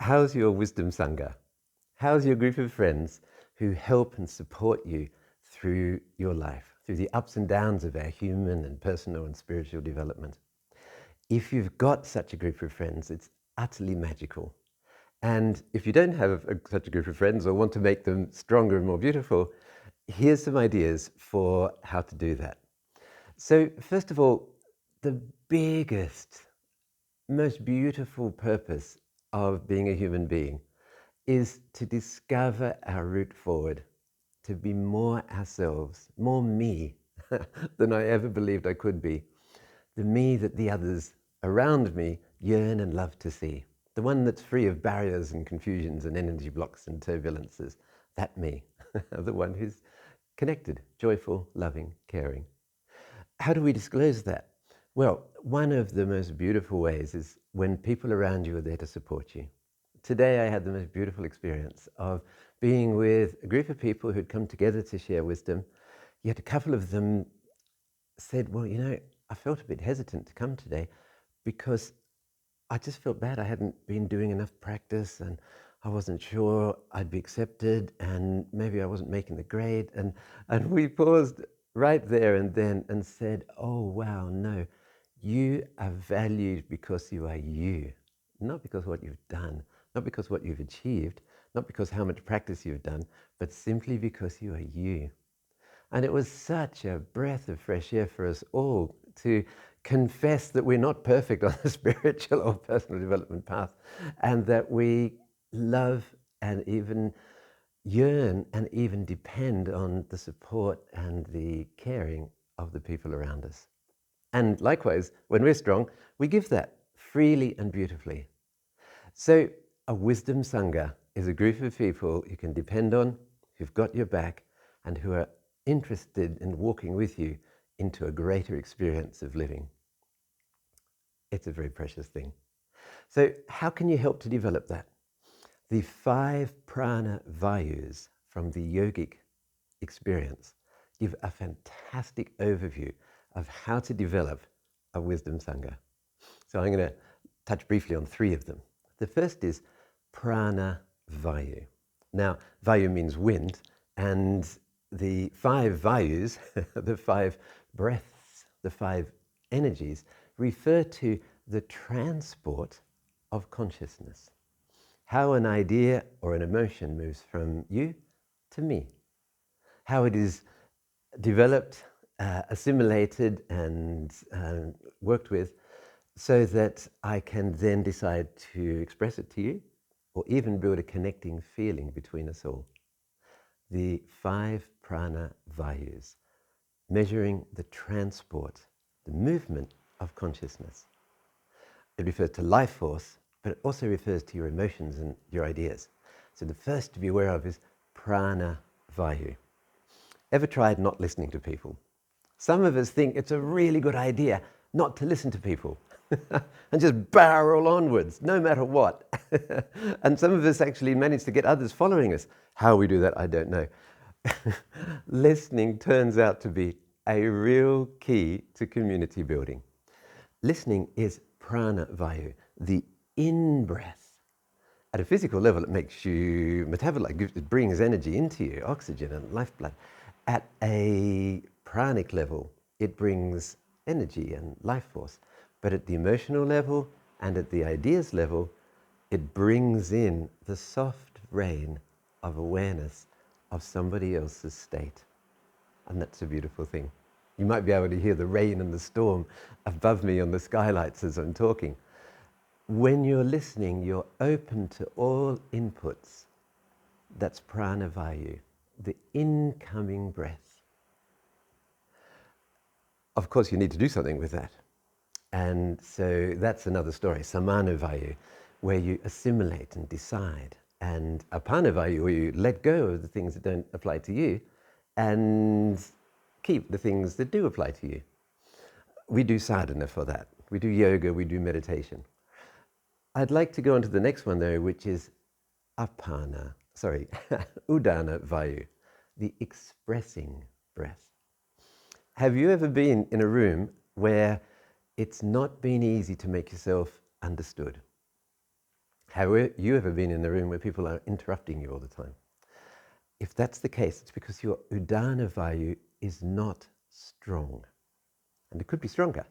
How's your Wisdom Sangha? How's your group of friends who help and support you through your life, through the ups and downs of our human and personal and spiritual development? If you've got such a group of friends, it's utterly magical. And if you don't have such a group of friends or want to make them stronger and more beautiful, here's some ideas for how to do that. So first of all, the biggest, most beautiful purpose of being a human being is to discover our route forward, to be more ourselves, more me than I ever believed I could be. The me that the others around me yearn and love to see. The one that's free of barriers and confusions and energy blocks and turbulences. That me. The one who's connected, joyful, loving, caring. How do we disclose that? Well, one of the most beautiful ways is when people around you are there to support you. Today I had the most beautiful experience of being with a group of people who'd come together to share wisdom. Yet a couple of them said, well, I felt a bit hesitant to come today because I just felt bad. I hadn't been doing enough practice and I wasn't sure I'd be accepted and maybe I wasn't making the grade. And we paused right there and then and said, oh, wow, no, you are valued because you are you, not because what you've done, not because what you've achieved, not because how much practice you've done, but simply because you are you. And it was such a breath of fresh air for us all to confess that we're not perfect on the spiritual or personal development path, and that we love and even yearn and even depend on the support and the caring of the people around us. And likewise, when we're strong, we give that freely and beautifully. So a Wisdom Sangha is a group of people you can depend on, who've got your back, and who are interested in walking with you into a greater experience of living. It's a very precious thing. So how can you help to develop that? The 5 prana vayus from the yogic experience give a fantastic overview of how to develop a Wisdom Sangha. So I'm going to touch briefly on 3 of them. The first is prana vayu. Now, vayu means wind, and the 5 vayus, the 5 breaths, the 5 energies, refer to the transport of consciousness. How an idea or an emotion moves from you to me. How it is developed, assimilated, and worked with so that I can then decide to express it to you or even build a connecting feeling between us all. The 5 prana vayus, measuring the transport, the movement of consciousness. It refers to life force, but it also refers to your emotions and your ideas. So the first to be aware of is prana vayu. Ever tried not listening to people? Some of us think it's a really good idea not to listen to people and just barrel onwards, no matter what. And some of us actually manage to get others following us. How we do that, I don't know. Listening turns out to be a real key to community building. Listening is prana vayu, the in-breath. At a physical level, it makes you metabolize, it brings energy into you, oxygen and lifeblood. At a pranic level, it brings energy and life force. But at the emotional level and at the ideas level, it brings in the soft rain of awareness of somebody else's state. And that's a beautiful thing. You might be able to hear the rain and the storm above me on the skylights as I'm talking. When you're listening, you're open to all inputs. That's prana vayu, the incoming breath. Of course, you need to do something with that. And so that's another story, samana vayu, where you assimilate and decide. And apana vayu, where you let go of the things that don't apply to you and keep the things that do apply to you. We do sadhana for that. We do yoga, we do meditation. I'd like to go on to the next one though, which is udana vayu, the expressing breath. Have you ever been in a room where it's not been easy to make yourself understood? Have you ever been in a room where people are interrupting you all the time? If that's the case, it's because your Udana Vayu is not strong. And it could be stronger.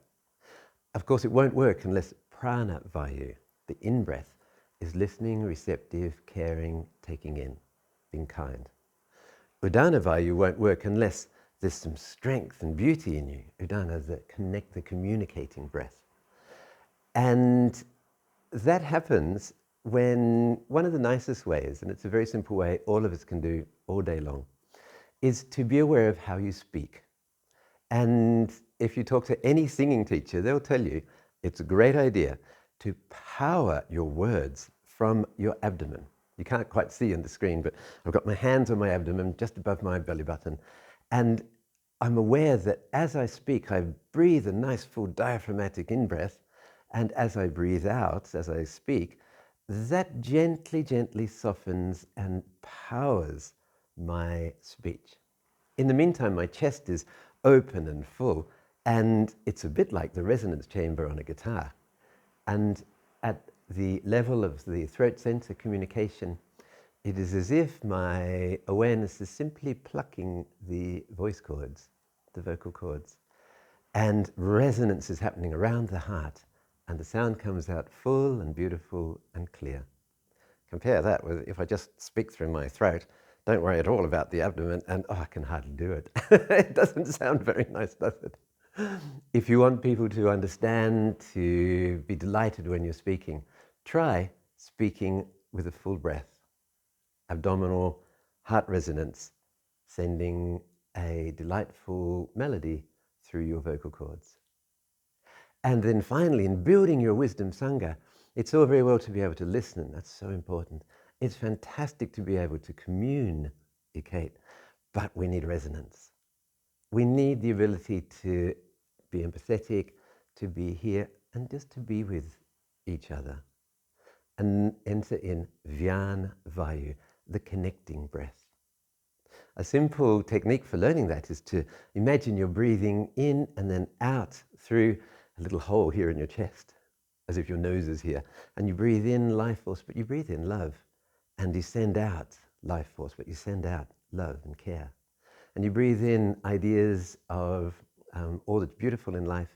Of course, it won't work unless Prana Vayu, the in-breath, is listening, receptive, caring, taking in, being kind. Udana Vayu won't work unless there's some strength and beauty in you. Udana, the communicating breath. And that happens when one of the nicest ways, and it's a very simple way all of us can do all day long, is to be aware of how you speak. And if you talk to any singing teacher, they'll tell you it's a great idea to power your words from your abdomen. You can't quite see on the screen, but I've got my hands on my abdomen just above my belly button. And I'm aware that as I speak, I breathe a nice full diaphragmatic in-breath. And as I breathe out, as I speak, that gently, gently softens and powers my speech. In the meantime, my chest is open and full, and it's a bit like the resonance chamber on a guitar. And at the level of the throat center communication, it is as if my awareness is simply plucking the voice cords, the vocal cords, and resonance is happening around the heart, and the sound comes out full and beautiful and clear. Compare that with if I just speak through my throat, don't worry at all about the abdomen, and I can hardly do it. It doesn't sound very nice, does it? If you want people to understand, to be delighted when you're speaking, try speaking with a full breath. Abdominal heart resonance, sending a delightful melody through your vocal cords. And then finally, in building your Wisdom Sangha, it's all very well to be able to listen, and that's so important. It's fantastic to be able to communicate, but we need resonance. We need the ability to be empathetic, to be here, and just to be with each other. And enter in Vyana Vayu, the connecting breath. A simple technique for learning that is to imagine you're breathing in and then out through a little hole here in your chest, as if your nose is here. And you breathe in life force, but you breathe in love. And you send out life force, but you send out love and care. And you breathe in ideas of all that's beautiful in life,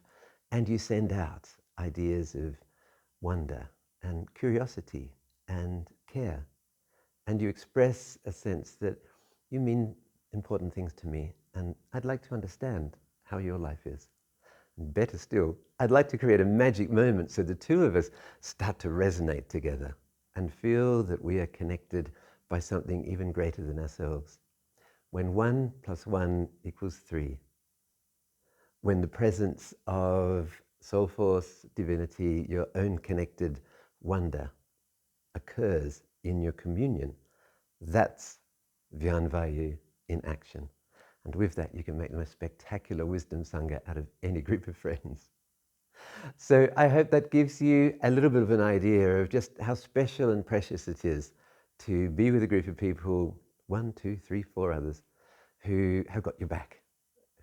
and you send out ideas of wonder and curiosity and care. And you express a sense that you mean important things to me, and I'd like to understand how your life is. And better still, I'd like to create a magic moment so the two of us start to resonate together and feel that we are connected by something even greater than ourselves. When 1 + 1 = 3, when the presence of soul force, divinity, your own connected wonder occurs in your communion, that's Vyana Vayu in action. And with that, you can make the most spectacular Wisdom Sangha out of any group of friends. So I hope that gives you a little bit of an idea of just how special and precious it is to be with a group of people, 1, 2, 3, 4 others, who have got your back,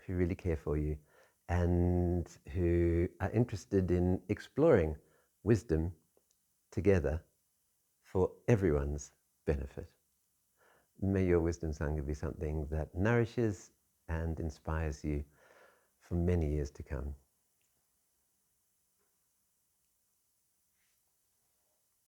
who really care for you, and who are interested in exploring wisdom together for everyone's benefit. May your Wisdom Sangha be something that nourishes and inspires you for many years to come.